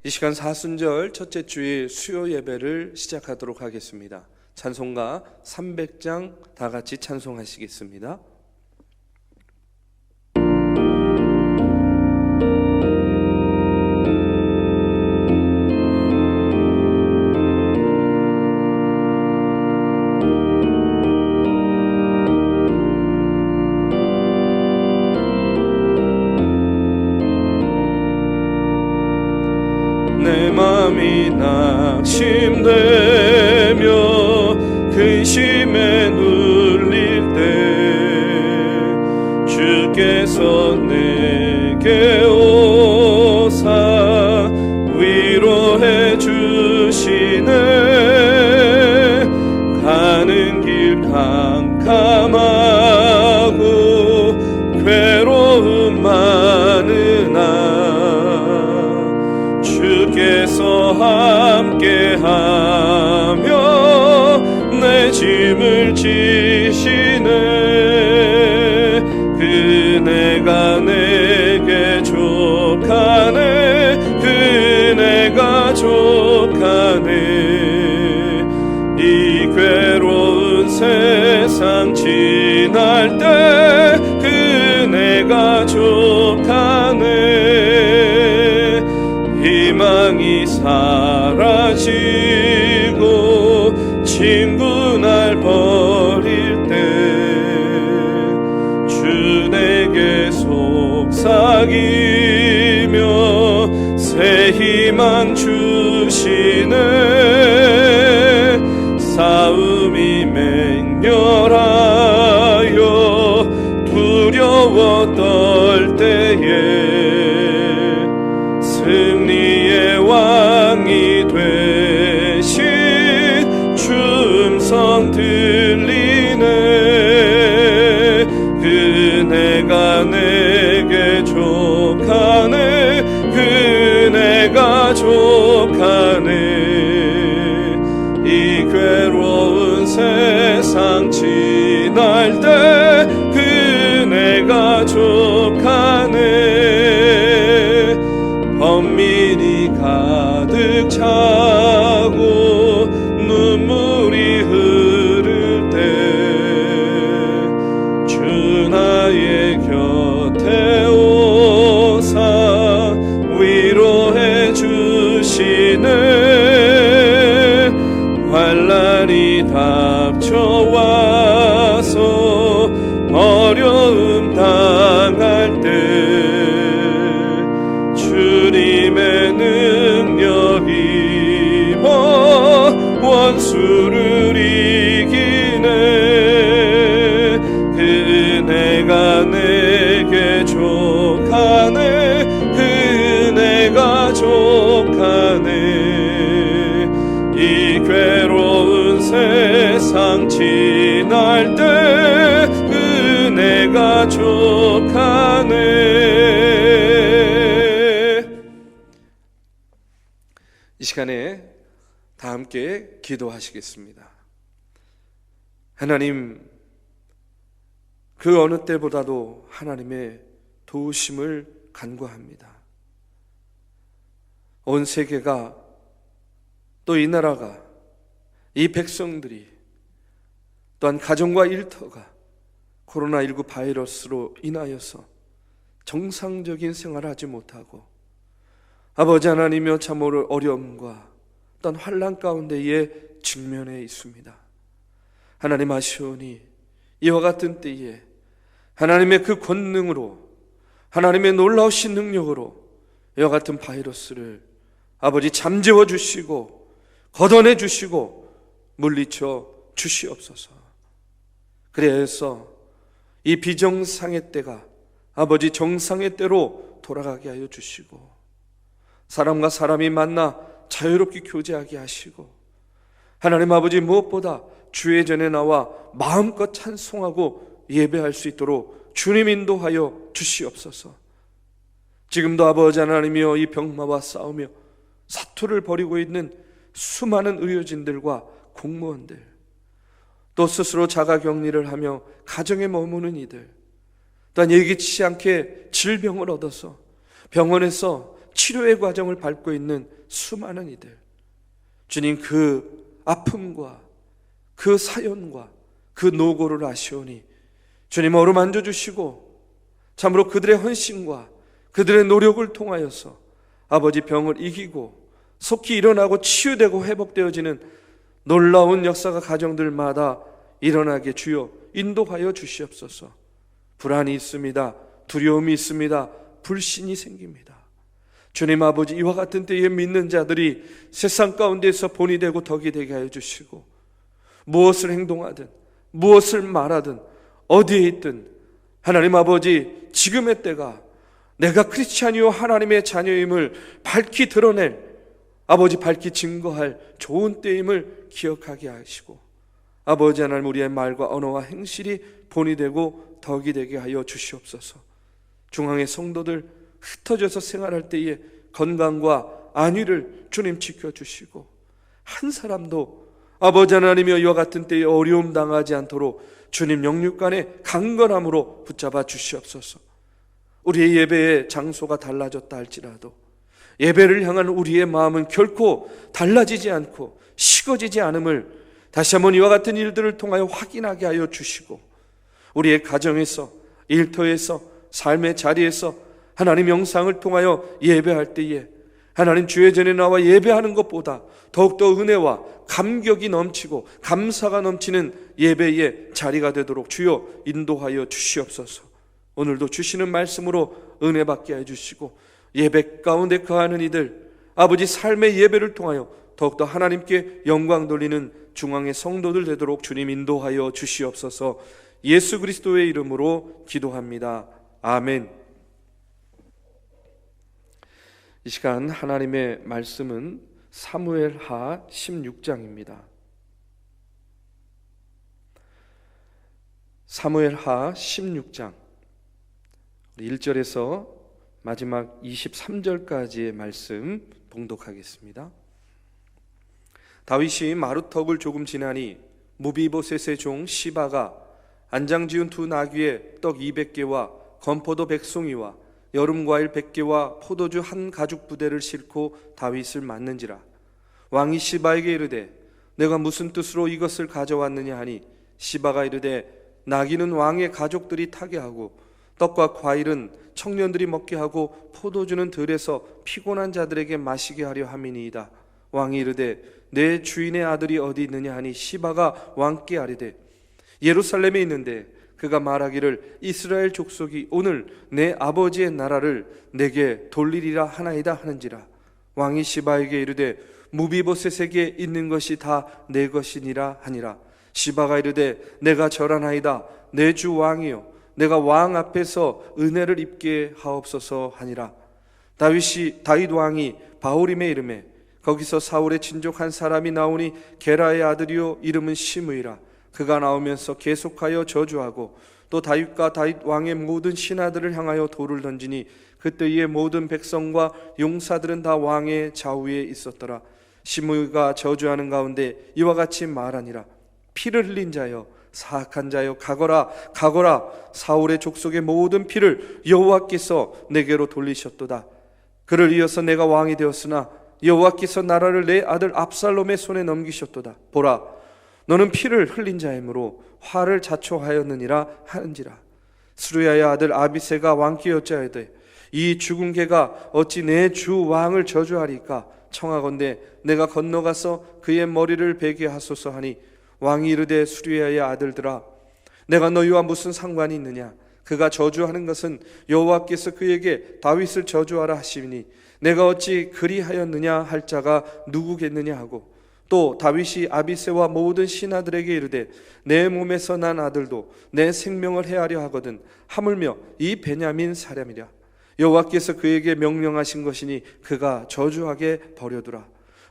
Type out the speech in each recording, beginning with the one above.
이 시간 사순절 첫째 주일 수요 예배를 시작하도록 하겠습니다. 찬송가 300장 다 같이 찬송하시겠습니다. 내 맘이 낙심되며 근심에 눌릴 때 주께서 내게 오사 위로해 주시네. 가는 길 캄캄하고 괴로움 많으나 주께서 함께하며 내 짐을 지시네. 그네가 내게 족하네. 그네가 족하네. 이 괴로운 세상 지날 때 그네가 족하네. 희망이 사라지고 친구 날 버릴 때 주 내게 속삭이며 새 희망 주시네. 싸움이 맹렬하여 두려워 떨 때에 승리의 왕이 되신 주 음성 들리네. 그네가 내게 족하네. 그네가 족하네. 이 괴로운 세상 지날 때 그네가 족하네. 범민이 가득 차고 눈물이 흐를 때 주 나의 곁에 오사 위로해 주시네. 환난이 닥쳐와서 어려움 당할 때 주님의 능력 입어 원수를 이기네. 그네가 내게 족하네. 그네가 족하네. 이 괴로운 세상 지날 때 그네가 족하네. 이 시간에 다 함께 기도하시겠습니다. 하나님, 그 어느 때보다도 하나님의 도우심을 간구합니다. 온 세계가 또 이 나라가 이 백성들이 또한 가정과 일터가 코로나19 바이러스로 인하여서 정상적인 생활을 하지 못하고 아버지 하나님이여 참으로 어려움과 또한 환난 가운데에 직면해 있습니다. 하나님 아시오니 이와 같은 때에 하나님의 그 권능으로 하나님의 놀라우신 능력으로 이와 같은 바이러스를 아버지 잠재워 주시고 걷어내 주시고 물리쳐 주시옵소서. 그래서 이 비정상의 때가 아버지 정상의 때로 돌아가게 하여 주시고 사람과 사람이 만나 자유롭게 교제하게 하시고 하나님 아버지 무엇보다 주의 전에 나와 마음껏 찬송하고 예배할 수 있도록 주님 인도하여 주시옵소서. 지금도 아버지 하나님이여 이 병마와 싸우며 사투를 벌이고 있는 수많은 의료진들과 공무원들, 또 스스로 자가격리를 하며 가정에 머무는 이들, 또한 예기치 않게 질병을 얻어서 병원에서 치료의 과정을 밟고 있는 수많은 이들, 주님 그 아픔과 그 사연과 그 노고를 아시오니 주님 어루만져 주시고 참으로 그들의 헌신과 그들의 노력을 통하여서 아버지 병을 이기고 속히 일어나고 치유되고 회복되어지는 놀라운 역사가 가정들마다 일어나게 주여 인도하여 주시옵소서. 불안이 있습니다. 두려움이 있습니다. 불신이 생깁니다. 주님 아버지, 이와 같은 때에 믿는 자들이 세상 가운데서 본이 되고 덕이 되게 하여 주시고, 무엇을 행동하든 무엇을 말하든 어디에 있든 하나님 아버지, 지금의 때가 내가 크리스찬이요 하나님의 자녀임을 밝히 드러낼, 아버지 밝히 증거할 좋은 때임을 기억하게 하시고, 아버지 하나님 우리의 말과 언어와 행실이 본이 되고 덕이 되게 하여 주시옵소서. 중앙의 성도들 흩어져서 생활할 때에 건강과 안위를 주님 지켜주시고, 한 사람도 아버지 하나님이여 이와 같은 때에 어려움 당하지 않도록 주님 영육간의 강건함으로 붙잡아 주시옵소서. 우리의 예배의 장소가 달라졌다 할지라도 예배를 향한 우리의 마음은 결코 달라지지 않고 식어지지 않음을 다시 한번 이와 같은 일들을 통하여 확인하게 하여 주시고, 우리의 가정에서, 일터에서, 삶의 자리에서 하나님 영상을 통하여 예배할 때에 하나님 주의 전에 나와 예배하는 것보다 더욱더 은혜와 감격이 넘치고 감사가 넘치는 예배의 자리가 되도록 주여 인도하여 주시옵소서. 오늘도 주시는 말씀으로 은혜 받게 해주시고, 예배 가운데 거하는 이들 아버지 삶의 예배를 통하여 더욱더 하나님께 영광 돌리는 중앙의 성도들 되도록 주님 인도하여 주시옵소서. 예수 그리스도의 이름으로 기도합니다. 아멘. 이 시간 하나님의 말씀은 사무엘하 16장입니다. 사무엘하 16장 1절에서 마지막 23절까지의 말씀 봉독하겠습니다. 다윗이 마루턱을 조금 지나니 무비보셋의 종 시바가 안장 지은 두 나귀에 떡 200개와 건포도 100송이와 여름과일 100개와 포도주 한 가죽 부대를 싣고 다윗을 맞는지라. 왕이 시바에게 이르되 내가 무슨 뜻으로 이것을 가져왔느냐 하니, 시바가 이르되 나귀는 왕의 가족들이 타게 하고 떡과 과일은 청년들이 먹게 하고 포도주는 들에서 피곤한 자들에게 마시게 하려 함이니이다. 왕이 이르되 내 주인의 아들이 어디 있느냐 하니, 시바가 왕께 아뢰되 예루살렘에 있는데 그가 말하기를 이스라엘 족속이 오늘 내 아버지의 나라를 내게 돌리리라 하나이다 하는지라. 왕이 시바에게 이르되 무비보셋에게 있는 것이 다 내 것이니라 하니라. 시바가 이르되 내가 절하나이다. 내 주 왕이여, 내가 왕 앞에서 은혜를 입게 하옵소서 하니라. 다윗 왕이 바후림에 이르매 거기서 사울의 친족 한 사람이 나오니 게라의 아들이요 이름은 시므이라. 그가 나오면서 계속하여 저주하고 또 다윗과 다윗 왕의 모든 신하들을 향하여 돌을 던지니 그때의 모든 백성과 용사들은 다 왕의 좌우에 있었더라. 시므이가 저주하는 가운데 이와 같이 말하니라. 피를 흘린 자여, 사악한 자여, 가거라 가거라. 사울의 족속의 모든 피를 여호와께서 내게로 돌리셨도다. 그를 이어서 내가 왕이 되었으나 여호와께서 나라를 내 아들 압살롬의 손에 넘기셨도다. 보라, 너는 피를 흘린 자이므로 화를 자초하였느니라 하는지라. 스루야의 아들 아비새가 왕께 여짜오되 이 죽은 개가 어찌 내 주 왕을 저주하리까? 청하건대 내가 건너가서 그의 머리를 베게 하소서 하니, 왕이 이르되 스루야의 아들들아, 내가 너희와 무슨 상관이 있느냐? 그가 저주하는 것은 여호와께서 그에게 다윗을 저주하라 하시니 내가 어찌 그리하였느냐 할 자가 누구겠느냐 하고, 또 다윗이 아비새와 모든 신하들에게 이르되 내 몸에서 난 아들도 내 생명을 해하려 하거든 하물며 이 베냐민 사람이랴. 여호와께서 그에게 명령하신 것이니 그가 저주하게 버려두라.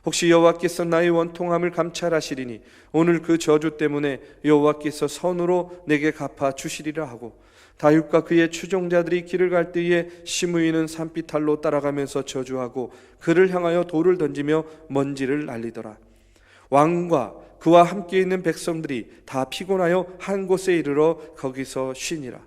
혹시 여호와께서 나의 원통함을 감찰하시리니 오늘 그 저주 때문에 여호와께서 선으로 내게 갚아 주시리라 하고, 다윗과 그의 추종자들이 길을 갈 때에 시므이는 산비탈로 따라가면서 저주하고 그를 향하여 돌을 던지며 먼지를 날리더라. 왕과 그와 함께 있는 백성들이 다 피곤하여 한 곳에 이르러 거기서 쉬니라.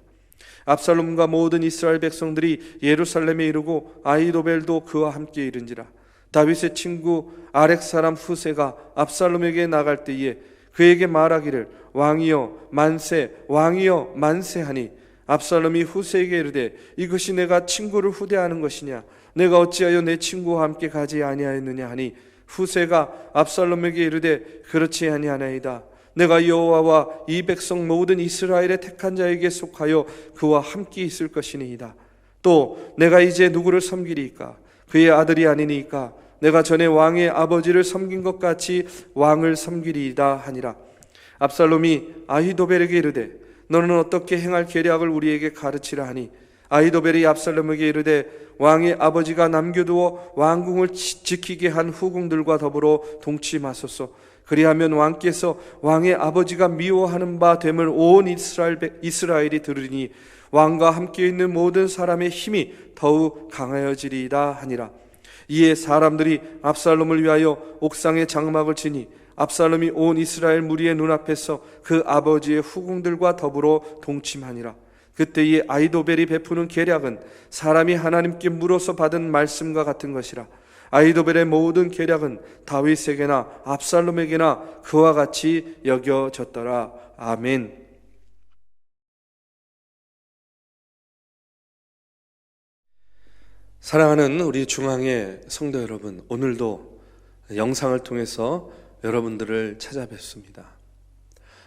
압살롬과 모든 이스라엘 백성들이 예루살렘에 이르고 아히도벨도 그와 함께 이른지라. 다윗의 친구 아렉 사람 후세가 압살롬에게 나갈 때에 그에게 말하기를 왕이여 만세, 왕이여 만세하니 압살롬이 후세에게 이르되 이것이 내가 친구를 후대하는 것이냐? 내가 어찌하여 내 친구와 함께 가지 아니하였느냐 하니 후세가 압살롬에게 이르되 그렇지 아니하나이다. 내가 여호와와 이 백성 모든 이스라엘의 택한 자에게 속하여 그와 함께 있을 것이니이다. 또 내가 이제 누구를 섬기리이까? 그의 아들이 아니니까 내가 전에 왕의 아버지를 섬긴 것 같이 왕을 섬기리이다 하니라. 압살롬이 아히도벨에게 이르되 너는 어떻게 행할 계략을 우리에게 가르치라 하니 아히도벨이 압살롬에게 이르되 왕의 아버지가 남겨두어 왕궁을 지키게 한 후궁들과 더불어 동침하소서. 그리하면 왕께서 왕의 아버지가 미워하는 바 됨을 온 이스라엘이 들으니 왕과 함께 있는 모든 사람의 힘이 더욱 강하여지리이다 하니라. 이에 사람들이 압살롬을 위하여 옥상에 장막을 치니 압살롬이 온 이스라엘 무리의 눈앞에서 그 아버지의 후궁들과 더불어 동침하니라. 그때에 아히도벨이 베푸는 계략은 사람이 하나님께 물어서 받은 말씀과 같은 것이라. 아히도벨의 모든 계략은 다윗에게나 압살롬에게나 그와 같이 여겨졌더라. 아멘. 사랑하는 우리 중앙의 성도 여러분, 오늘도 영상을 통해서 여러분들을 찾아뵙습니다.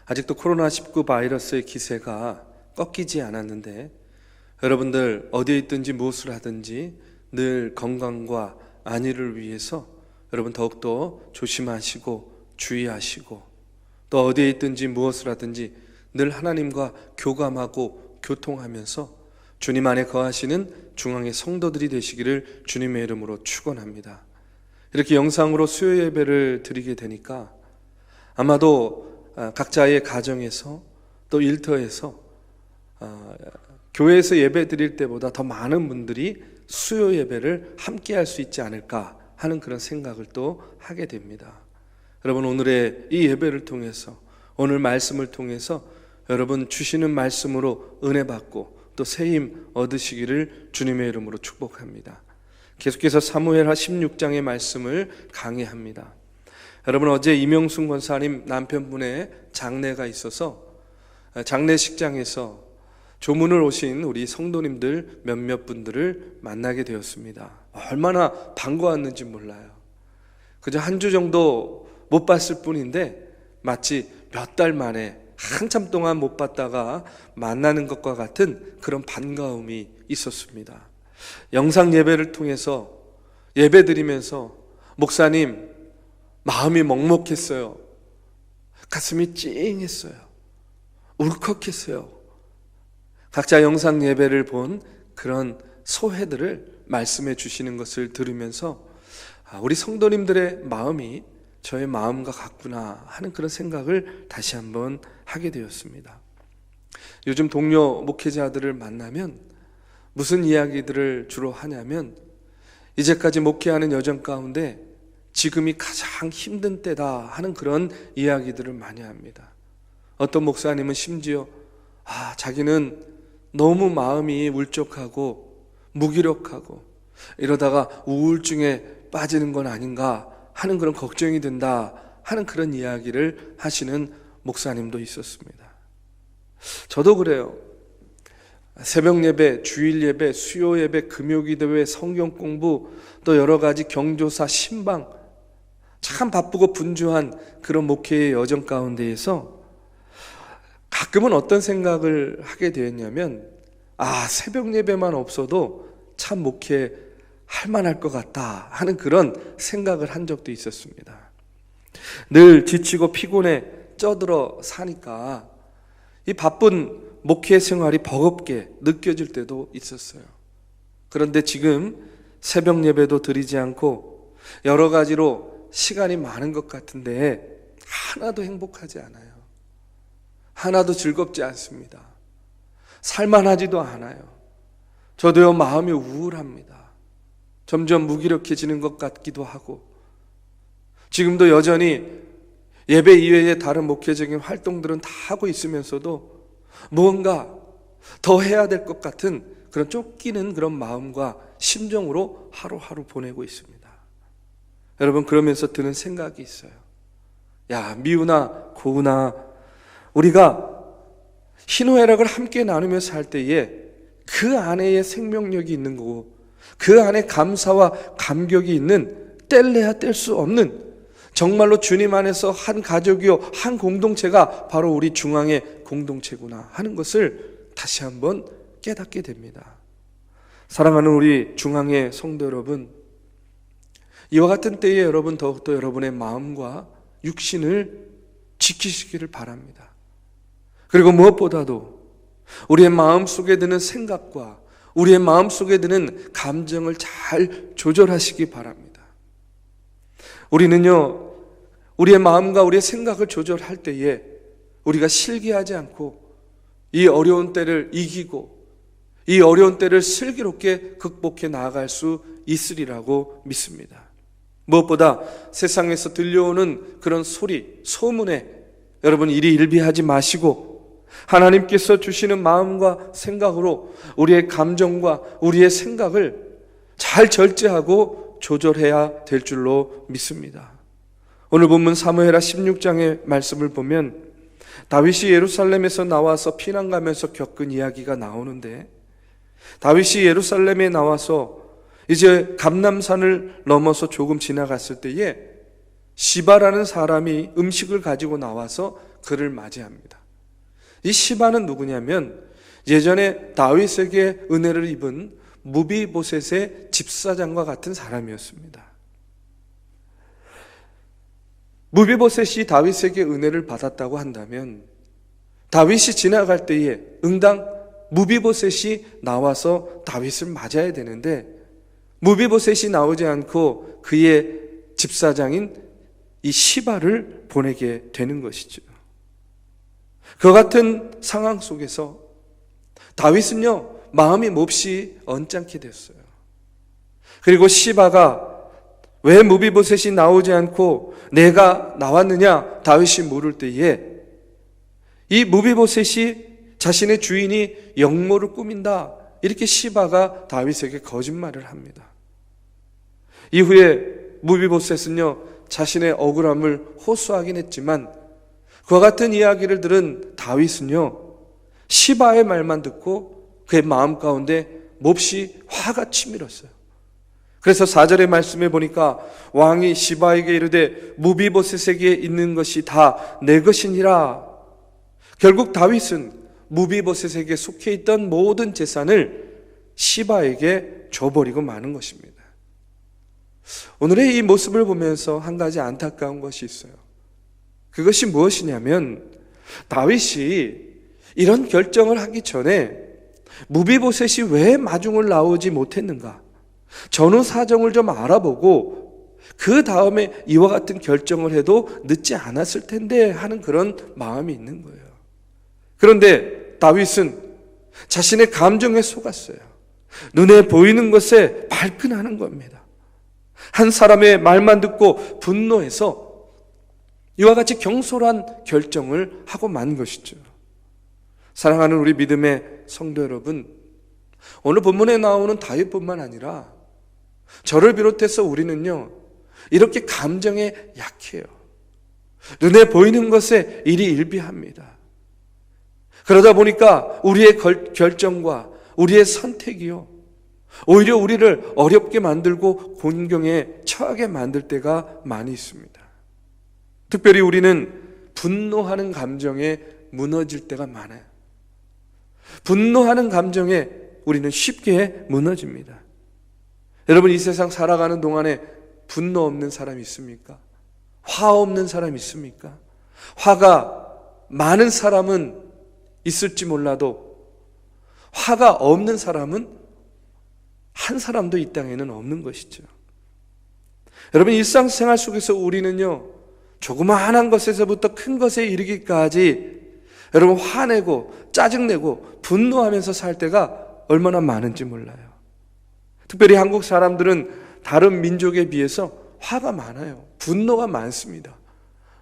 아직도 코로나19 바이러스의 기세가 꺾이지 않았는데 여러분들 어디에 있든지 무엇을 하든지 늘 건강과 안위를 위해서 여러분 더욱더 조심하시고 주의하시고 또 어디에 있든지 무엇을 하든지 늘 하나님과 교감하고 교통하면서 주님 안에 거하시는 중앙의 성도들이 되시기를 주님의 이름으로 축원합니다. 이렇게 영상으로 수요 예배를 드리게 되니까 아마도 각자의 가정에서 또 일터에서 교회에서 예배 드릴 때보다 더 많은 분들이 수요 예배를 함께 할 수 있지 않을까 하는 그런 생각을 또 하게 됩니다. 여러분 오늘의 이 예배를 통해서 오늘 말씀을 통해서 여러분 주시는 말씀으로 은혜 받고 또 새 힘 얻으시기를 주님의 이름으로 축복합니다. 계속해서 사무엘하 16장의 말씀을 강해합니다. 여러분 어제 이명순 권사님 남편분의 장례가 있어서 장례식장에서 조문을 오신 우리 성도님들 몇몇 분들을 만나게 되었습니다. 얼마나 반가웠는지 몰라요. 그저 한 주 정도 못 봤을 뿐인데 마치 몇 달 만에 한참 동안 못 봤다가 만나는 것과 같은 그런 반가움이 있었습니다. 영상 예배를 통해서 예배 드리면서 목사님 마음이 먹먹했어요. 가슴이 찡했어요. 울컥했어요. 각자 영상 예배를 본 그런 소회들을 말씀해 주시는 것을 들으면서 우리 성도님들의 마음이 저의 마음과 같구나 하는 그런 생각을 다시 한번 하게 되었습니다. 요즘 동료 목회자들을 만나면 무슨 이야기들을 주로 하냐면 이제까지 목회하는 여정 가운데 지금이 가장 힘든 때다 하는 그런 이야기들을 많이 합니다. 어떤 목사님은 심지어 자기는 너무 마음이 울적하고 무기력하고 이러다가 우울증에 빠지는 건 아닌가 하는 그런 걱정이 된다 하는 그런 이야기를 하시는 목사님도 있었습니다. 저도 그래요. 새벽 예배, 주일 예배, 수요 예배, 금요기도회, 성경 공부, 또 여러 가지 경조사, 신방 참 바쁘고 분주한 그런 목회의 여정 가운데에서 가끔은 어떤 생각을 하게 되었냐면 새벽 예배만 없어도 참 목회 할 만할 것 같다 하는 그런 생각을 한 적도 있었습니다. 늘 지치고 피곤해 쪄들어 사니까 이 바쁜 목회 생활이 버겁게 느껴질 때도 있었어요. 그런데 지금 새벽 예배도 드리지 않고 여러 가지로 시간이 많은 것 같은데 하나도 행복하지 않아요. 하나도 즐겁지 않습니다. 살만하지도 않아요. 저도요 마음이 우울합니다. 점점 무기력해지는 것 같기도 하고 지금도 여전히 예배 이외의 다른 목회적인 활동들은 다 하고 있으면서도 무언가 더 해야 될 것 같은 그런 쫓기는 그런 마음과 심정으로 하루하루 보내고 있습니다. 여러분, 그러면서 드는 생각이 있어요. 야, 미우나 고우나 우리가 희노애락을 함께 나누며 살 때에 그 안에의 생명력이 있는 거고, 그 안에 감사와 감격이 있는, 뗄래야 뗄 수 없는, 정말로 주님 안에서 한 가족이요 한 공동체가 바로 우리 중앙의 공동체구나 하는 것을 다시 한번 깨닫게 됩니다. 사랑하는 우리 중앙의 성도 여러분, 이와 같은 때에 여러분 더욱더 여러분의 마음과 육신을 지키시기를 바랍니다. 그리고 무엇보다도 우리의 마음속에 드는 생각과 우리의 마음속에 드는 감정을 잘 조절하시기 바랍니다. 우리는요, 우리의 마음과 우리의 생각을 조절할 때에 우리가 실기하지 않고 이 어려운 때를 이기고 이 어려운 때를 슬기롭게 극복해 나아갈 수 있으리라고 믿습니다. 무엇보다 세상에서 들려오는 그런 소리, 소문에 여러분 이리 일비하지 마시고 하나님께서 주시는 마음과 생각으로 우리의 감정과 우리의 생각을 잘 절제하고 조절해야 될 줄로 믿습니다. 오늘 본문 사무엘하 16장의 말씀을 보면 다윗이 예루살렘에서 나와서 피난 가면서 겪은 이야기가 나오는데, 다윗이 예루살렘에 나와서 이제 감람산을 넘어서 조금 지나갔을 때에 시바라는 사람이 음식을 가지고 나와서 그를 맞이합니다. 이 시바는 누구냐면 예전에 다윗에게 은혜를 입은 무비보셋의 집사장과 같은 사람이었습니다. 무비보셋이 다윗에게 은혜를 받았다고 한다면 다윗이 지나갈 때에 응당 무비보셋이 나와서 다윗을 맞아야 되는데 무비보셋이 나오지 않고 그의 집사장인 이 시바를 보내게 되는 것이죠. 그 같은 상황 속에서 다윗은요, 마음이 몹시 언짢게 됐어요. 그리고 시바가 왜 무비보셋이 나오지 않고 내가 나왔느냐 다윗이 물을 때에 이 무비보셋이 자신의 주인이 역모를 꾸민다, 이렇게 시바가 다윗에게 거짓말을 합니다. 이후에 무비보셋은요, 자신의 억울함을 호소하긴 했지만 그와 같은 이야기를 들은 다윗은요, 시바의 말만 듣고 그의 마음 가운데 몹시 화가 치밀었어요. 그래서 4절의 말씀에 보니까 왕이 시바에게 이르되 무비보셋에게 있는 것이 다 내 것이니라. 결국 다윗은 무비보셋에게 속해 있던 모든 재산을 시바에게 줘버리고 마는 것입니다. 오늘의 이 모습을 보면서 한 가지 안타까운 것이 있어요. 그것이 무엇이냐면 다윗이 이런 결정을 하기 전에 무비보셋이 왜 마중을 나오지 못했는가, 전후 사정을 좀 알아보고 그 다음에 이와 같은 결정을 해도 늦지 않았을 텐데 하는 그런 마음이 있는 거예요. 그런데 다윗은 자신의 감정에 속았어요. 눈에 보이는 것에 발끈하는 겁니다. 한 사람의 말만 듣고 분노해서 이와 같이 경솔한 결정을 하고 만 것이죠. 사랑하는 우리 믿음의 성도 여러분, 오늘 본문에 나오는 다윗뿐만 아니라 저를 비롯해서 우리는요, 이렇게 감정에 약해요. 눈에 보이는 것에 일이 일비합니다. 그러다 보니까 우리의 결정과 우리의 선택이요, 오히려 우리를 어렵게 만들고 곤경에 처하게 만들 때가 많이 있습니다. 특별히 우리는 분노하는 감정에 무너질 때가 많아요. 분노하는 감정에 우리는 쉽게 무너집니다. 여러분, 이 세상 살아가는 동안에 분노 없는 사람 있습니까? 화 없는 사람 있습니까? 화가 많은 사람은 있을지 몰라도 화가 없는 사람은 한 사람도 이 땅에는 없는 것이죠. 여러분, 일상생활 속에서 우리는요, 조그마한 것에서부터 큰 것에 이르기까지 여러분 화내고 짜증내고 분노하면서 살 때가 얼마나 많은지 몰라요. 특별히 한국 사람들은 다른 민족에 비해서 화가 많아요. 분노가 많습니다.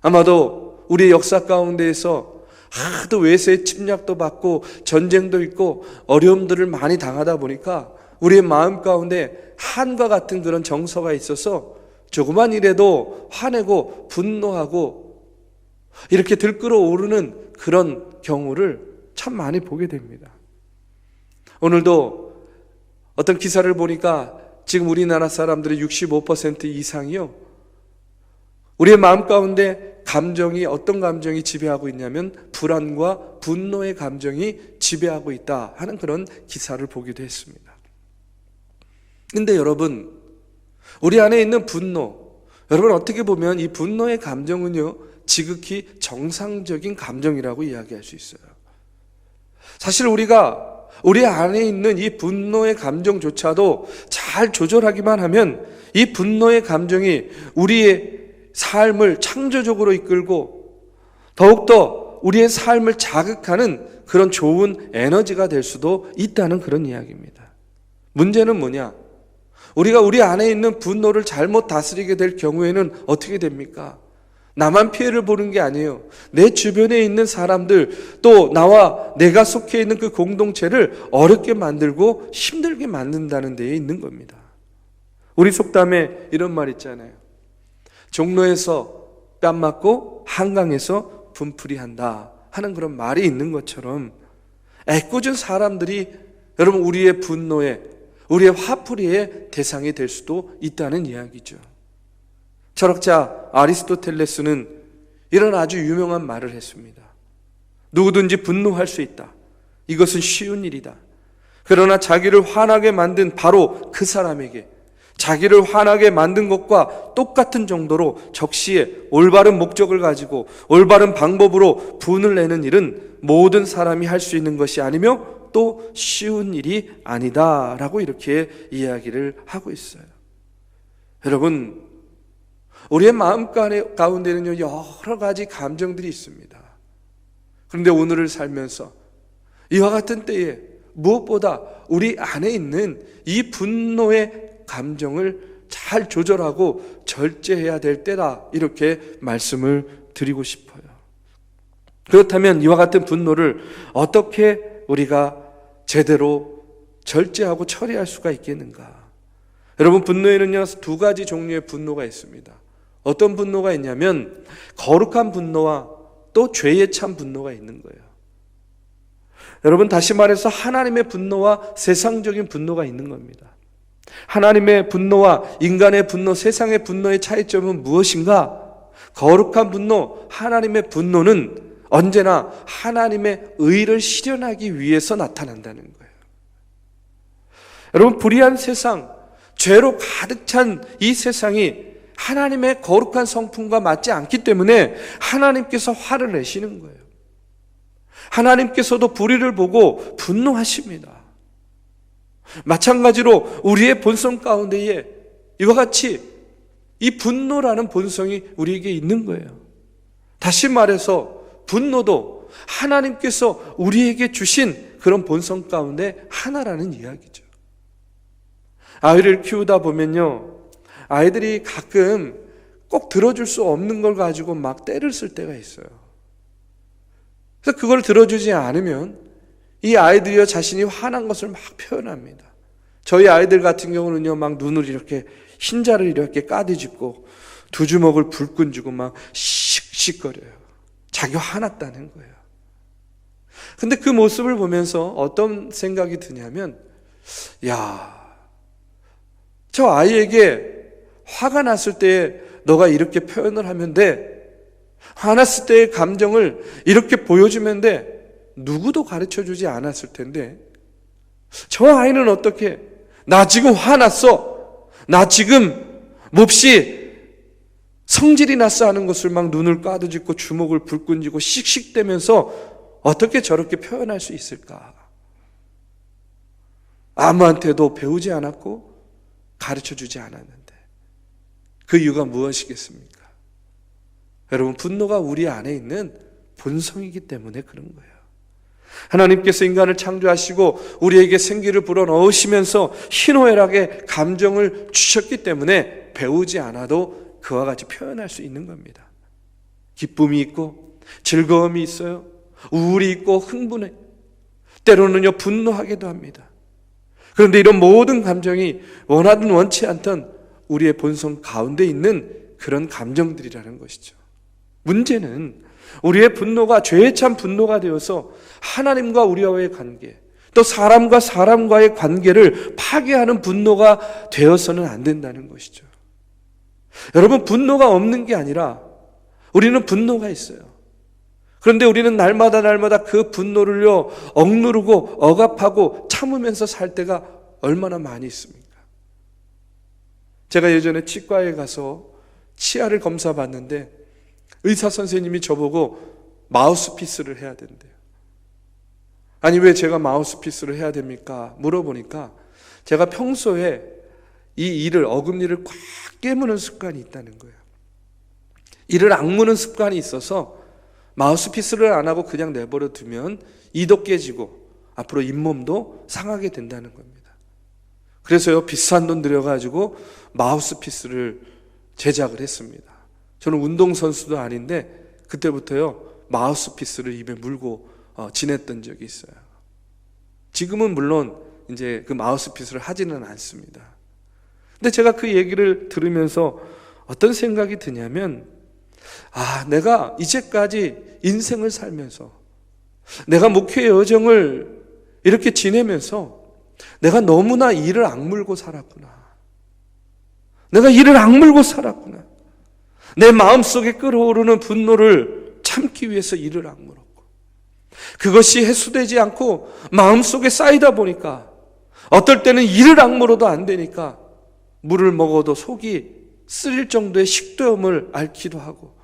아마도 우리의 역사 가운데에서 하도 외세의 침략도 받고 전쟁도 있고 어려움들을 많이 당하다 보니까 우리의 마음 가운데 한과 같은 그런 정서가 있어서 조그만 일에도 화내고 분노하고 이렇게 들끓어 오르는 그런 경우를 참 많이 보게 됩니다. 오늘도 어떤 기사를 보니까 지금 우리나라 사람들의 65% 이상이요, 우리의 마음 가운데 어떤 감정이 지배하고 있냐면 불안과 분노의 감정이 지배하고 있다 하는 그런 기사를 보기도 했습니다. 근데 여러분, 우리 안에 있는 분노, 여러분 어떻게 보면 이 분노의 감정은요, 지극히 정상적인 감정이라고 이야기할 수 있어요. 사실 우리가 우리 안에 있는 이 분노의 감정조차도 잘 조절하기만 하면 이 분노의 감정이 우리의 삶을 창조적으로 이끌고 더욱더 우리의 삶을 자극하는 그런 좋은 에너지가 될 수도 있다는 그런 이야기입니다. 문제는 뭐냐? 우리가 우리 안에 있는 분노를 잘못 다스리게 될 경우에는 어떻게 됩니까? 나만 피해를 보는 게 아니에요. 내 주변에 있는 사람들, 또 나와 내가 속해 있는 그 공동체를 어렵게 만들고 힘들게 만든다는 데에 있는 겁니다. 우리 속담에 이런 말 있잖아요. 종로에서 뺨 맞고 한강에서 분풀이 한다 하는 그런 말이 있는 것처럼 애꿎은 사람들이 여러분 우리의 분노에, 우리의 화풀이의 대상이 될 수도 있다는 이야기죠. 철학자 아리스토텔레스는 이런 아주 유명한 말을 했습니다. 누구든지 분노할 수 있다. 이것은 쉬운 일이다. 그러나 자기를 화나게 만든 바로 그 사람에게 자기를 화나게 만든 것과 똑같은 정도로 적시에 올바른 목적을 가지고 올바른 방법으로 분을 내는 일은 모든 사람이 할 수 있는 것이 아니며 또 쉬운 일이 아니다라고 이렇게 이야기를 하고 있어요. 여러분, 우리의 마음 가운데는요, 여러 가지 감정들이 있습니다. 그런데 오늘을 살면서 이와 같은 때에 무엇보다 우리 안에 있는 이 분노의 감정을 잘 조절하고 절제해야 될 때다, 이렇게 말씀을 드리고 싶어요. 그렇다면 이와 같은 분노를 어떻게 우리가 제대로 절제하고 처리할 수가 있겠는가? 여러분, 분노에는요, 두 가지 종류의 분노가 있습니다. 어떤 분노가 있냐면 거룩한 분노와 또 죄에 찬 분노가 있는 거예요. 여러분, 다시 말해서 하나님의 분노와 세상적인 분노가 있는 겁니다. 하나님의 분노와 인간의 분노, 세상의 분노의 차이점은 무엇인가? 거룩한 분노, 하나님의 분노는 언제나 하나님의 의를 실현하기 위해서 나타난다는 거예요. 여러분, 불의한 세상, 죄로 가득 찬 이 세상이 하나님의 거룩한 성품과 맞지 않기 때문에 하나님께서 화를 내시는 거예요. 하나님께서도 불의를 보고 분노하십니다. 마찬가지로 우리의 본성 가운데에 이와 같이 이 분노라는 본성이 우리에게 있는 거예요. 다시 말해서 분노도 하나님께서 우리에게 주신 그런 본성 가운데 하나라는 이야기죠. 아이를 키우다 보면요, 아이들이 가끔 꼭 들어줄 수 없는 걸 가지고 막 때를 쓸 때가 있어요. 그래서 그걸 들어주지 않으면 이 아이들이요, 자신이 화난 것을 막 표현합니다. 저희 아이들 같은 경우는요, 막 눈을 이렇게 흰자를 이렇게 까디집고 두 주먹을 불끈 쥐고 막 씩씩거려요. 자기가 화났다는 거예요. 근데 그 모습을 보면서 어떤 생각이 드냐면, 야, 저 아이에게 화가 났을 때 너가 이렇게 표현을 하면 돼. 화났을 때의 감정을 이렇게 보여주면 돼. 누구도 가르쳐주지 않았을 텐데 저 아이는 어떻게, 나 지금 화났어, 나 지금 몹시 성질이 났어 하는 것을 막 눈을 까드짓고 주먹을 불끈 쥐고 씩씩대면서 어떻게 저렇게 표현할 수 있을까? 아무한테도 배우지 않았고 가르쳐주지 않았는데 그 이유가 무엇이겠습니까? 여러분, 분노가 우리 안에 있는 본성이기 때문에 그런 거예요. 하나님께서 인간을 창조하시고 우리에게 생기를 불어넣으시면서 희노애락의 감정을 주셨기 때문에 배우지 않아도 그와 같이 표현할 수 있는 겁니다. 기쁨이 있고 즐거움이 있어요. 우울이 있고 흥분해, 때로는요 분노하기도 합니다. 그런데 이런 모든 감정이 원하든 원치 않든 우리의 본성 가운데 있는 그런 감정들이라는 것이죠. 문제는 우리의 분노가 죄에 찬 분노가 되어서 하나님과 우리와의 관계, 또 사람과 사람과의 관계를 파괴하는 분노가 되어서는 안 된다는 것이죠. 여러분, 분노가 없는 게 아니라 우리는 분노가 있어요. 그런데 우리는 날마다 그 분노를요 억누르고 억압하고 참으면서 살 때가 얼마나 많이 있습니까? 제가 예전에 치과에 가서 치아를 검사 받는데 의사 선생님이 저보고 마우스피스를 해야 된대요. 아니, 왜 제가 마우스피스를 해야 됩니까? 물어보니까 제가 평소에 이 이를, 어금니를 꽉 깨무는 습관이 있다는 거예요. 이를 악무는 습관이 있어서 마우스피스를 안 하고 그냥 내버려 두면 이도 깨지고 앞으로 잇몸도 상하게 된다는 겁니다. 그래서요 비싼 돈 들여가지고 마우스피스를 제작을 했습니다. 저는 운동선수도 아닌데 그때부터요 마우스피스를 입에 물고 지냈던 적이 있어요. 지금은 물론 이제 그 마우스피스를 하지는 않습니다. 근데 제가 그 얘기를 들으면서 어떤 생각이 드냐면, 내가 이제까지 인생을 살면서 내가 목회 여정을 이렇게 지내면서 내가 너무나 이를 악물고 살았구나. 내가 이를 악물고 살았구나. 내 마음속에 끓어오르는 분노를 참기 위해서 이를 악물었고, 그것이 해소되지 않고 마음속에 쌓이다 보니까 어떨 때는 이를 악물어도 안 되니까 물을 먹어도 속이 쓰릴 정도의 식도염을 앓기도 하고,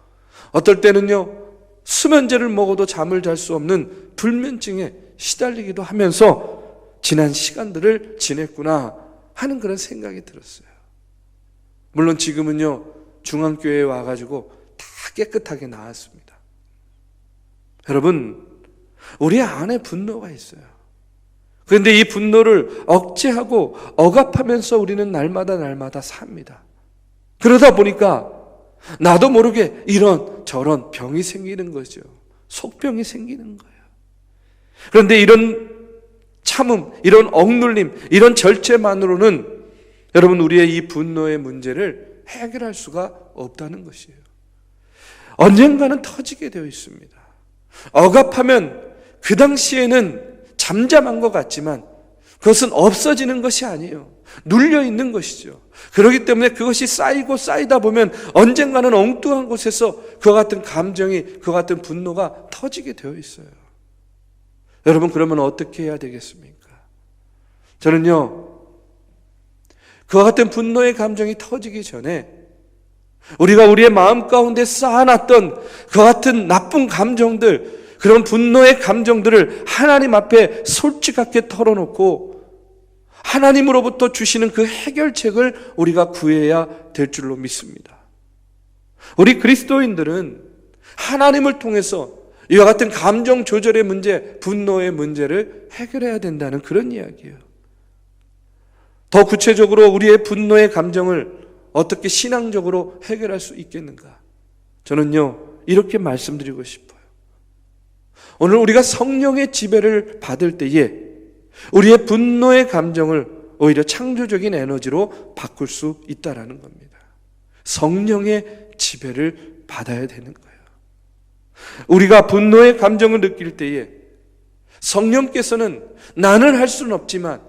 어떨 때는요 수면제를 먹어도 잠을 잘 수 없는 불면증에 시달리기도 하면서 지난 시간들을 지냈구나 하는 그런 생각이 들었어요. 물론 지금은요 중앙교회에 와가지고 다 깨끗하게 나았습니다. 여러분, 우리 안에 분노가 있어요. 그런데 이 분노를 억제하고 억압하면서 우리는 날마다 삽니다. 그러다 보니까 나도 모르게 이런 저런 병이 생기는 거죠. 속병이 생기는 거예요. 그런데 이런 참음, 이런 억눌림, 이런 절제만으로는 여러분 우리의 이 분노의 문제를 해결할 수가 없다는 것이에요. 언젠가는 터지게 되어 있습니다. 억압하면 그 당시에는 잠잠한 것 같지만 그것은 없어지는 것이 아니에요. 눌려 있는 것이죠. 그렇기 때문에 그것이 쌓이고 쌓이다 보면 언젠가는 엉뚱한 곳에서 그와 같은 감정이, 그와 같은 분노가 터지게 되어 있어요. 여러분, 그러면 어떻게 해야 되겠습니까? 저는요 그와 같은 분노의 감정이 터지기 전에 우리가 우리의 마음 가운데 쌓아놨던 그와 같은 나쁜 감정들, 그런 분노의 감정들을 하나님 앞에 솔직하게 털어놓고 하나님으로부터 주시는 그 해결책을 우리가 구해야 될 줄로 믿습니다. 우리 그리스도인들은 하나님을 통해서 이와 같은 감정 조절의 문제, 분노의 문제를 해결해야 된다는 그런 이야기예요. 더 구체적으로 우리의 분노의 감정을 어떻게 신앙적으로 해결할 수 있겠는가? 저는요 이렇게 말씀드리고 싶어요. 오늘 우리가 성령의 지배를 받을 때에 우리의 분노의 감정을 오히려 창조적인 에너지로 바꿀 수 있다는 겁니다. 성령의 지배를 받아야 되는 거예요. 우리가 분노의 감정을 느낄 때에 성령께서는 나는 할 수는 없지만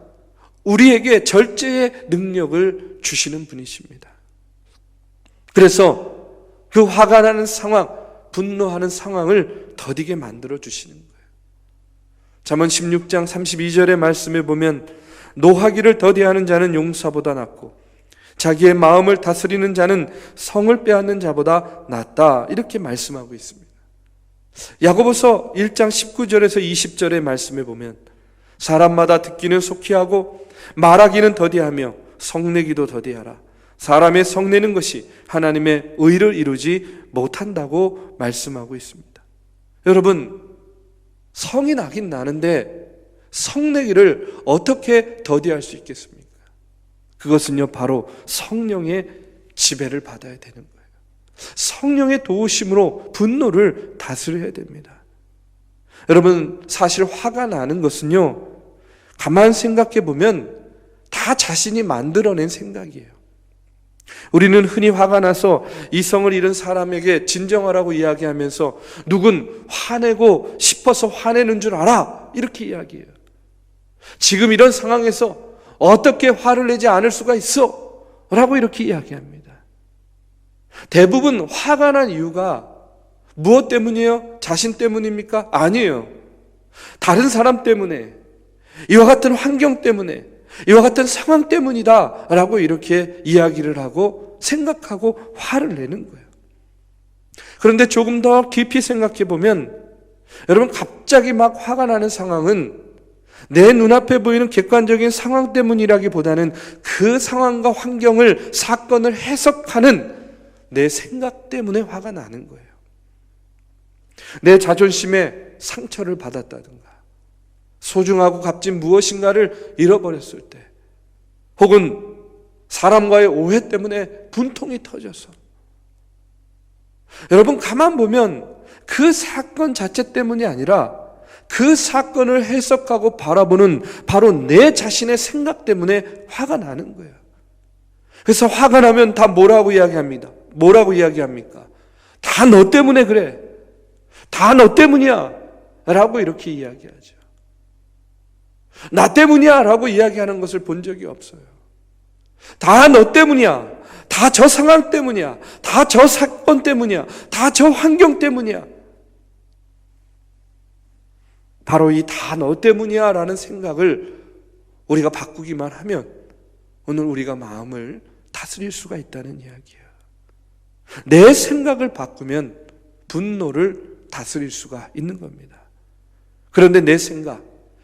우리에게 절제의 능력을 주시는 분이십니다. 그래서 그 화가 나는 상황, 분노하는 상황을 더디게 만들어 주시는 거예요. 잠언 16장 32절의 말씀에 보면 노하기를 더디하는 자는 용사보다 낫고 자기의 마음을 다스리는 자는 성을 빼앗는 자보다 낫다, 이렇게 말씀하고 있습니다. 야고보서 1장 19절에서 20절의 말씀에 보면 사람마다 듣기는 속히 하고 말하기는 더디하며 성내기도 더디하라. 사람의 성내는 것이 하나님의 의를 이루지 못한다고 말씀하고 있습니다. 여러분, 성이 나긴 나는데 성내기를 어떻게 더디할 수 있겠습니까? 그것은요 바로 성령의 지배를 받아야 되는 거예요. 성령의 도우심으로 분노를 다스려야 됩니다. 여러분, 사실 화가 나는 것은요, 가만 생각해 보면 다 자신이 만들어낸 생각이에요. 우리는 흔히 화가 나서 이성을 잃은 사람에게 진정하라고 이야기하면서 누군 화내고 싶어서 화내는 줄 알아, 이렇게 이야기해요. 지금 이런 상황에서 어떻게 화를 내지 않을 수가 있어? 라고 이렇게 이야기합니다. 대부분 화가 난 이유가 무엇 때문이에요? 자신 때문입니까? 아니에요. 다른 사람 때문에, 이와 같은 환경 때문에, 이와 같은 상황 때문이다 라고 이렇게 이야기를 하고 생각하고 화를 내는 거예요. 그런데 조금 더 깊이 생각해 보면, 여러분, 갑자기 막 화가 나는 상황은 내 눈앞에 보이는 객관적인 상황 때문이라기보다는 그 상황과 환경을, 사건을 해석하는 내 생각 때문에 화가 나는 거예요. 내 자존심에 상처를 받았다든가, 소중하고 값진 무엇인가를 잃어버렸을 때, 혹은 사람과의 오해 때문에 분통이 터져서, 여러분, 가만 보면 그 사건 자체 때문이 아니라 그 사건을 해석하고 바라보는 바로 내 자신의 생각 때문에 화가 나는 거예요. 그래서 화가 나면 다 뭐라고 이야기합니다. 뭐라고 이야기합니까? 다 너 때문에 그래. 다 너 때문이야. 라고 이렇게 이야기하죠. 나 때문이야. 라고 이야기하는 것을 본 적이 없어요. 다 너 때문이야. 다 저 상황 때문이야. 다 저 사건 때문이야. 다 저 환경 때문이야. 바로 이 다 너 때문이야 라는 생각을 우리가 바꾸기만 하면 오늘 우리가 마음을 다스릴 수가 있다는 이야기예요. 내 생각을 바꾸면 분노를 다스릴 수가 있는 겁니다. 그런데 내 생각,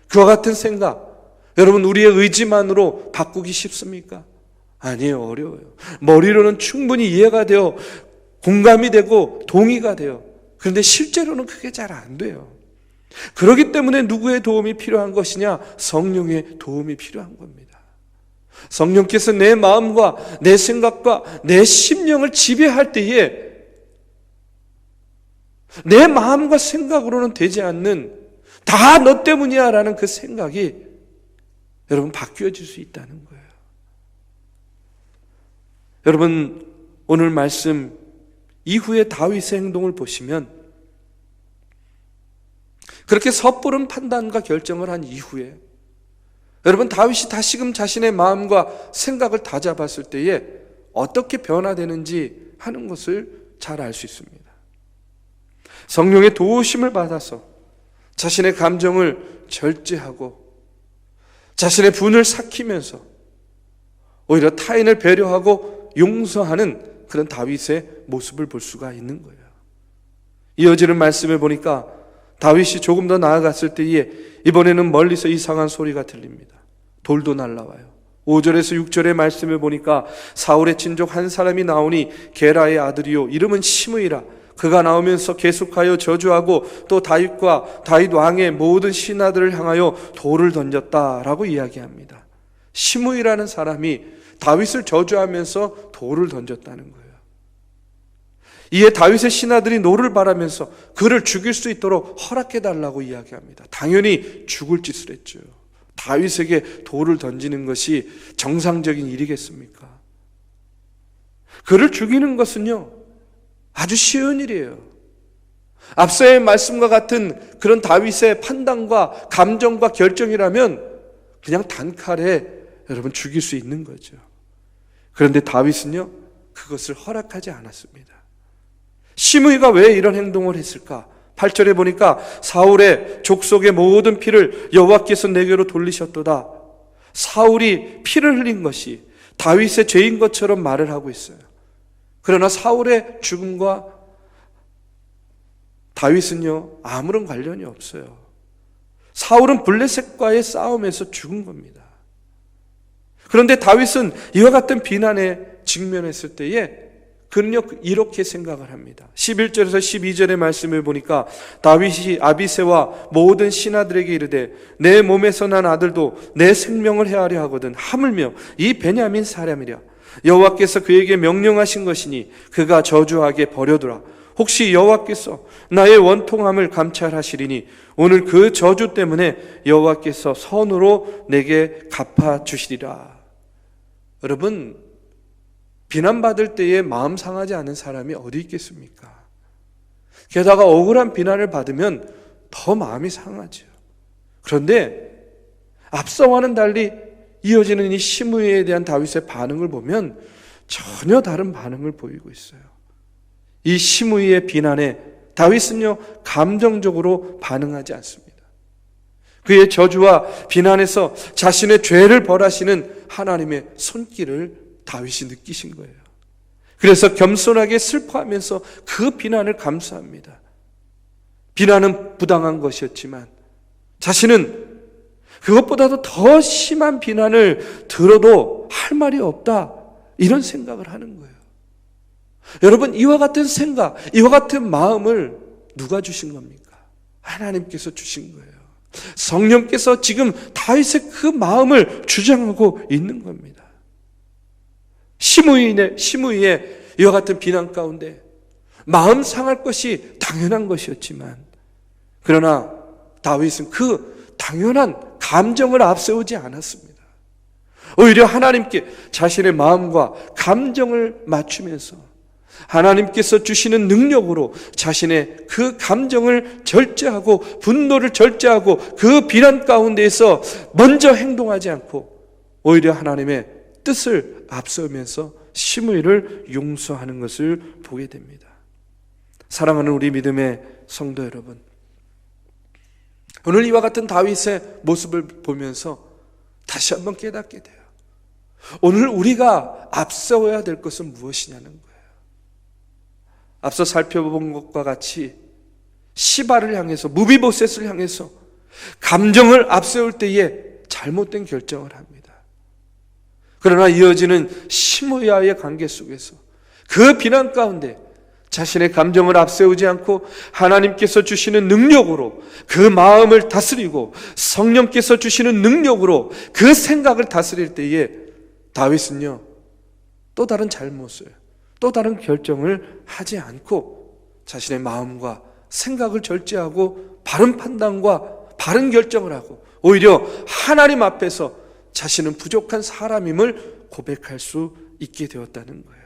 그와 같은 생각, 여러분, 우리의 의지만으로 바꾸기 쉽습니까? 아니에요. 어려워요. 머리로는 충분히 이해가 되어 공감이 되고 동의가 돼요. 그런데 실제로는 그게 잘 안 돼요. 그렇기 때문에 누구의 도움이 필요한 것이냐? 성령의 도움이 필요한 겁니다. 성령께서 내 마음과 내 생각과 내 심령을 지배할 때에 내 마음과 생각으로는 되지 않는 다 너 때문이야 라는 그 생각이 여러분 바뀌어질 수 있다는 거예요. 여러분, 오늘 말씀 이후의 다윗의 행동을 보시면 그렇게 섣부른 판단과 결정을 한 이후에 여러분, 다윗이 다시금 자신의 마음과 생각을 다잡았을 때에 어떻게 변화되는지 하는 것을 잘 알 수 있습니다. 성령의 도우심을 받아서 자신의 감정을 절제하고 자신의 분을 삭히면서 오히려 타인을 배려하고 용서하는 그런 다윗의 모습을 볼 수가 있는 거예요. 이어지는 말씀을 보니까 다윗이 조금 더 나아갔을 때에 이번에는 멀리서 이상한 소리가 들립니다. 돌도 날라와요. 5절에서 6절의 말씀을 보니까 사울의 친족 한 사람이 나오니 게라의 아들이요 이름은 시므이라. 그가 나오면서 계속하여 저주하고 또 다윗과 다윗 왕의 모든 신하들을 향하여 돌을 던졌다라고 이야기합니다. 시므이라는 사람이 다윗을 저주하면서 돌을 던졌다는 거예요. 이에 다윗의 신하들이 노를 바라면서 그를 죽일 수 있도록 허락해달라고 이야기합니다. 당연히 죽을 짓을 했죠. 다윗에게 돌을 던지는 것이 정상적인 일이겠습니까? 그를 죽이는 것은요, 아주 쉬운 일이에요. 앞서의 말씀과 같은 그런 다윗의 판단과 감정과 결정이라면 그냥 단칼에 여러분 죽일 수 있는 거죠. 그런데 다윗은요, 그것을 허락하지 않았습니다. 시므이가 왜 이런 행동을 했을까? 8절에 보니까 사울의 족속의 모든 피를 여호와께서 내게로 돌리셨도다. 사울이 피를 흘린 것이 다윗의 죄인 것처럼 말을 하고 있어요. 그러나 사울의 죽음과 다윗은요, 아무런 관련이 없어요. 사울은 블레셋과의 싸움에서 죽은 겁니다. 그런데 다윗은 이와 같은 비난에 직면했을 때에 그는요 이렇게 생각을 합니다. 11절에서 12절의 말씀을 보니까 다윗이 아비새와 모든 신하들에게 이르되 내 몸에서 난 아들도 내 생명을 해하려 하거든 하물며 이 베냐민 사람이랴. 여호와께서 그에게 명령하신 것이니 그가 저주하게 버려두라. 혹시 여호와께서 나의 원통함을 감찰하시리니 오늘 그 저주 때문에 여호와께서 선으로 내게 갚아주시리라. 여러분, 비난받을 때에 마음 상하지 않은 사람이 어디 있겠습니까? 게다가 억울한 비난을 받으면 더 마음이 상하죠. 그런데 앞서와는 달리 이어지는 이 시므이에 대한 다윗의 반응을 보면 전혀 다른 반응을 보이고 있어요. 이 시므이의 비난에 다윗은요, 감정적으로 반응하지 않습니다. 그의 저주와 비난에서 자신의 죄를 벌하시는 하나님의 손길을 다윗이 느끼신 거예요. 그래서 겸손하게 슬퍼하면서 그 비난을 감수합니다. 비난은 부당한 것이었지만 자신은 그것보다도 더 심한 비난을 들어도 할 말이 없다, 이런 생각을 하는 거예요. 여러분, 이와 같은 생각, 이와 같은 마음을 누가 주신 겁니까? 하나님께서 주신 거예요. 성령께서 지금 다윗의 그 마음을 주장하고 있는 겁니다. 시므이의 이와 같은 비난 가운데 마음 상할 것이 당연한 것이었지만, 그러나 다윗은 그 당연한 감정을 앞세우지 않았습니다. 오히려 하나님께 자신의 마음과 감정을 맞추면서 하나님께서 주시는 능력으로 자신의 그 감정을 절제하고 분노를 절제하고 그 비난 가운데에서 먼저 행동하지 않고 오히려 하나님의 뜻을 앞서면서 시므이를 용서하는 것을 보게 됩니다. 사랑하는 우리 믿음의 성도 여러분, 오늘 이와 같은 다윗의 모습을 보면서 다시 한번 깨닫게 돼요. 오늘 우리가 앞세워야 될 것은 무엇이냐는 거예요. 앞서 살펴본 것과 같이 시바를 향해서, 무비보셋을 향해서 감정을 앞세울 때에 잘못된 결정을 합니다. 그러나 이어지는 시므이와의 관계 속에서 그 비난 가운데 자신의 감정을 앞세우지 않고 하나님께서 주시는 능력으로 그 마음을 다스리고 성령께서 주시는 능력으로 그 생각을 다스릴 때에 다윗은요, 또 다른 잘못을, 또 다른 결정을 하지 않고 자신의 마음과 생각을 절제하고 바른 판단과 바른 결정을 하고 오히려 하나님 앞에서 자신은 부족한 사람임을 고백할 수 있게 되었다는 거예요.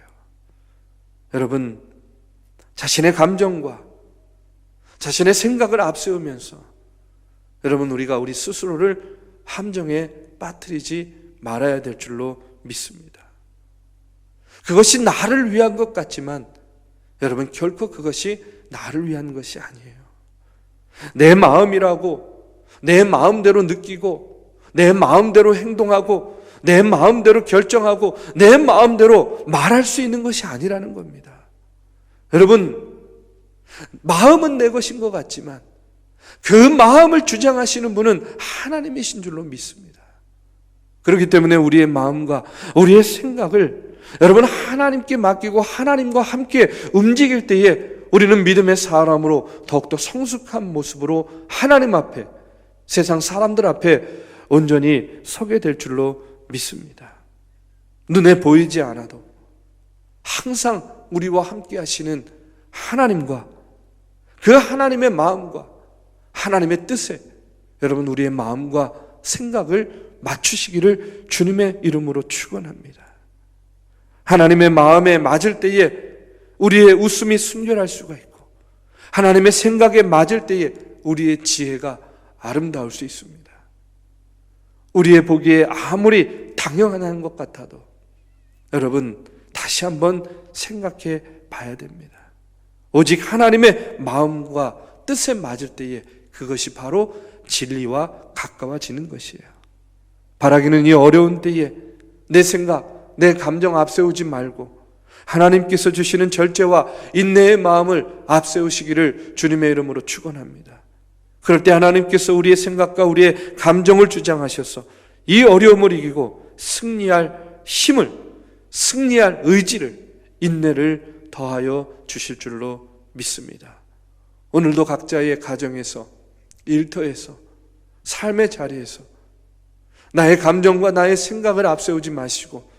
여러분, 자신의 감정과 자신의 생각을 앞세우면서 여러분, 우리가 우리 스스로를 함정에 빠뜨리지 말아야 될 줄로 믿습니다. 그것이 나를 위한 것 같지만 여러분, 결코 그것이 나를 위한 것이 아니에요. 내 마음이라고 내 마음대로 느끼고 내 마음대로 행동하고 내 마음대로 결정하고 내 마음대로 말할 수 있는 것이 아니라는 겁니다. 여러분, 마음은 내 것인 것 같지만 그 마음을 주장하시는 분은 하나님이신 줄로 믿습니다. 그렇기 때문에 우리의 마음과 우리의 생각을 여러분 하나님께 맡기고 하나님과 함께 움직일 때에 우리는 믿음의 사람으로 더욱더 성숙한 모습으로 하나님 앞에, 세상 사람들 앞에 온전히 서게 될 줄로 믿습니다. 눈에 보이지 않아도 항상 우리와 함께 하시는 하나님과 그 하나님의 마음과 하나님의 뜻에 여러분 우리의 마음과 생각을 맞추시기를 주님의 이름으로 축원합니다. 하나님의 마음에 맞을 때에 우리의 웃음이 순결할 수가 있고 하나님의 생각에 맞을 때에 우리의 지혜가 아름다울 수 있습니다. 우리의 보기에 아무리 당연한 것 같아도 여러분 다시 한번 생각해 봐야 됩니다. 오직 하나님의 마음과 뜻에 맞을 때에 그것이 바로 진리와 가까워지는 것이에요. 바라기는 이 어려운 때에 내 생각, 내 감정 앞세우지 말고 하나님께서 주시는 절제와 인내의 마음을 앞세우시기를 주님의 이름으로 축원합니다. 그럴 때 하나님께서 우리의 생각과 우리의 감정을 주장하셔서 이 어려움을 이기고 승리할 힘을, 승리할 의지를, 인내를 더하여 주실 줄로 믿습니다. 오늘도 각자의 가정에서, 일터에서, 삶의 자리에서 나의 감정과 나의 생각을 앞세우지 마시고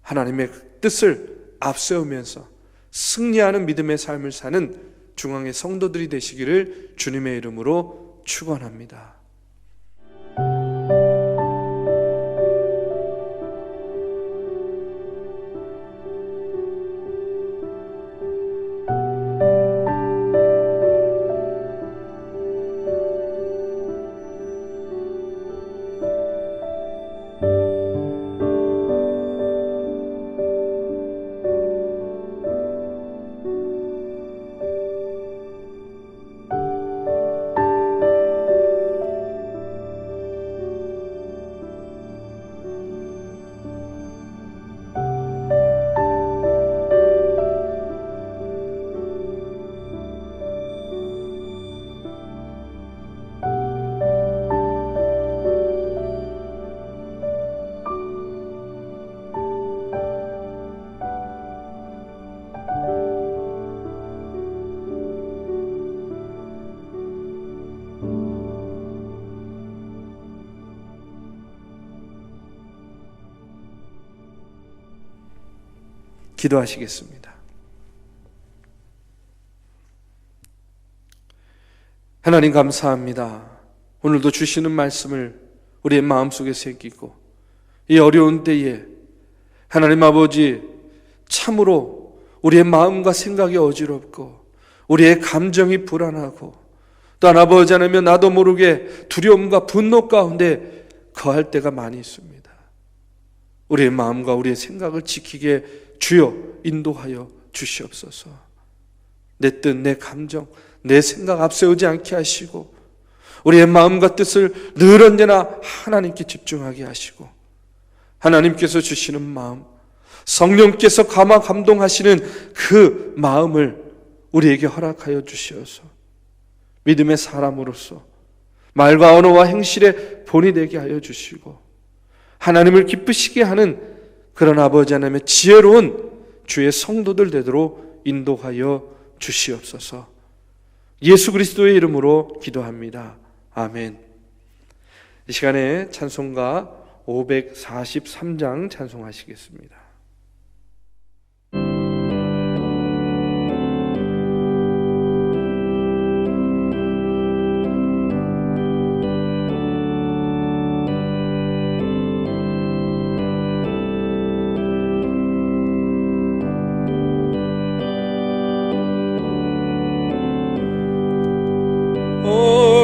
하나님의 뜻을 앞세우면서 승리하는 믿음의 삶을 사는 중앙의 성도들이 되시기를 주님의 이름으로 축원합니다. 기도하시겠습니다. 하나님 감사합니다. 오늘도 주시는 말씀을 우리의 마음속에 새기고 이 어려운 때에 하나님 아버지 참으로 우리의 마음과 생각이 어지럽고 우리의 감정이 불안하고 또 아버지 하나님 나도 모르게 두려움과 분노 가운데 거할 때가 많이 있습니다. 우리의 마음과 우리의 생각을 지키게 주여 인도하여 주시옵소서. 내 뜻, 내 감정, 내 생각 앞세우지 않게 하시고 우리의 마음과 뜻을 늘 언제나 하나님께 집중하게 하시고 하나님께서 주시는 마음, 성령께서 감화 감동하시는 그 마음을 우리에게 허락하여 주시어서 믿음의 사람으로서 말과 언어와 행실의 본이 되게 하여 주시고 하나님을 기쁘시게 하는 그런 아버지 하나님의 지혜로운 주의 성도들 되도록 인도하여 주시옵소서. 예수 그리스도의 이름으로 기도합니다. 아멘. 이 시간에 찬송가 543장 찬송하시겠습니다.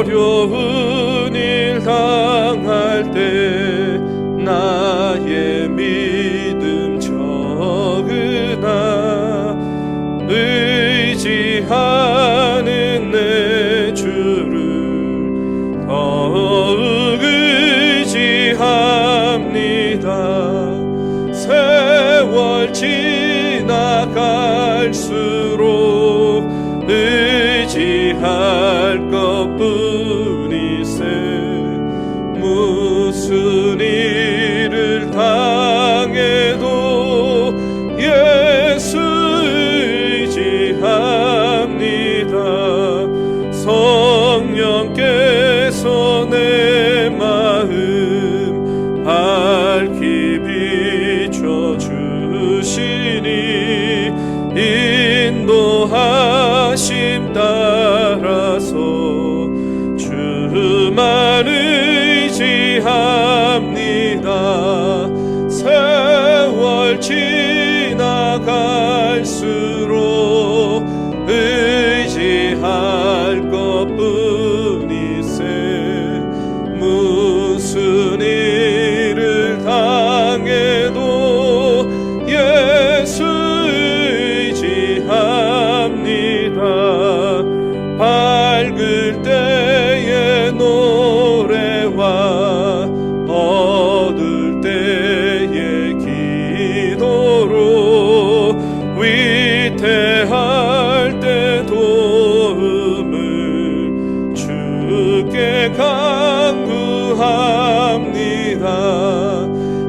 어려운 일 당할 때 나의 믿음 적으나 의지하는 내 주를 더욱 의지합니다. 세월 지나갈수록 의지할 것뿐이세 무슨 일을 당해도 예수 의지합니다. 성령께서 내 마음 밝히 비춰주시니 인도하심 따라서 주만 의지합니다. 세월 지나갈수록 의지할 것뿐이세 무슨 일을 당해도 예수 의지합니다. 밝을 때의 노래와 어두울 때의 기도로 위태할 때 도움을 주께 간구합니다.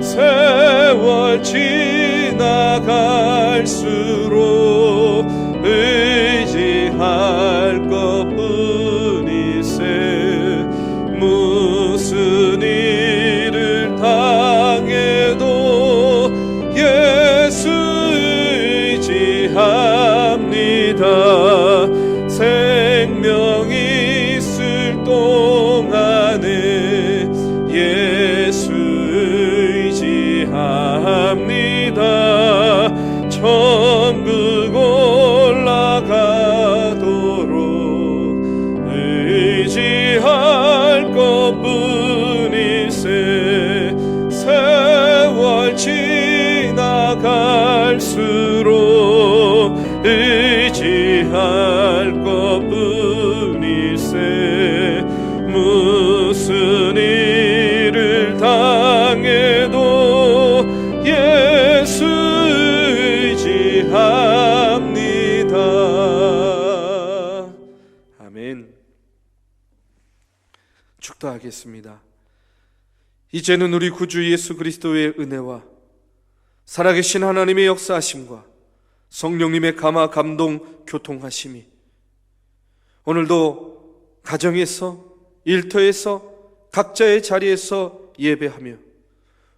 세월 지나갈수록 의지할 것뿐이세 무슨 일을 당해도 예수 의지할 의지할 것뿐이세. 무슨 일을 당해도 예수 의지합니다. 아멘. 축도하겠습니다. 이제는 우리 구주 예수 그리스도의 은혜와 살아계신 하나님의 역사하심과 성령님의 감화 감동 교통하심이 오늘도 가정에서 일터에서 각자의 자리에서 예배하며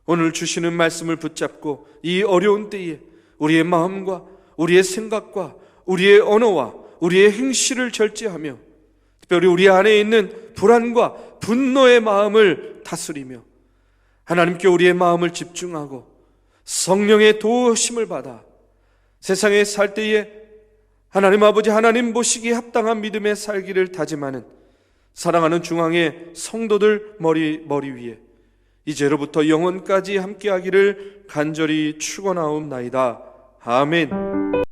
오늘 주시는 말씀을 붙잡고 이 어려운 때에 우리의 마음과 우리의 생각과 우리의 언어와 우리의 행실을 절제하며 특별히 우리 안에 있는 불안과 분노의 마음을 다스리며 하나님께 우리의 마음을 집중하고 성령의 도우심을 받아 세상에 살 때에 하나님 아버지 하나님 보시기에 합당한 믿음의 살기를 다짐하는 사랑하는 중앙의 성도들 머리 위에 이제로부터 영원까지 함께하기를 간절히 축원하옵나이다. 아멘.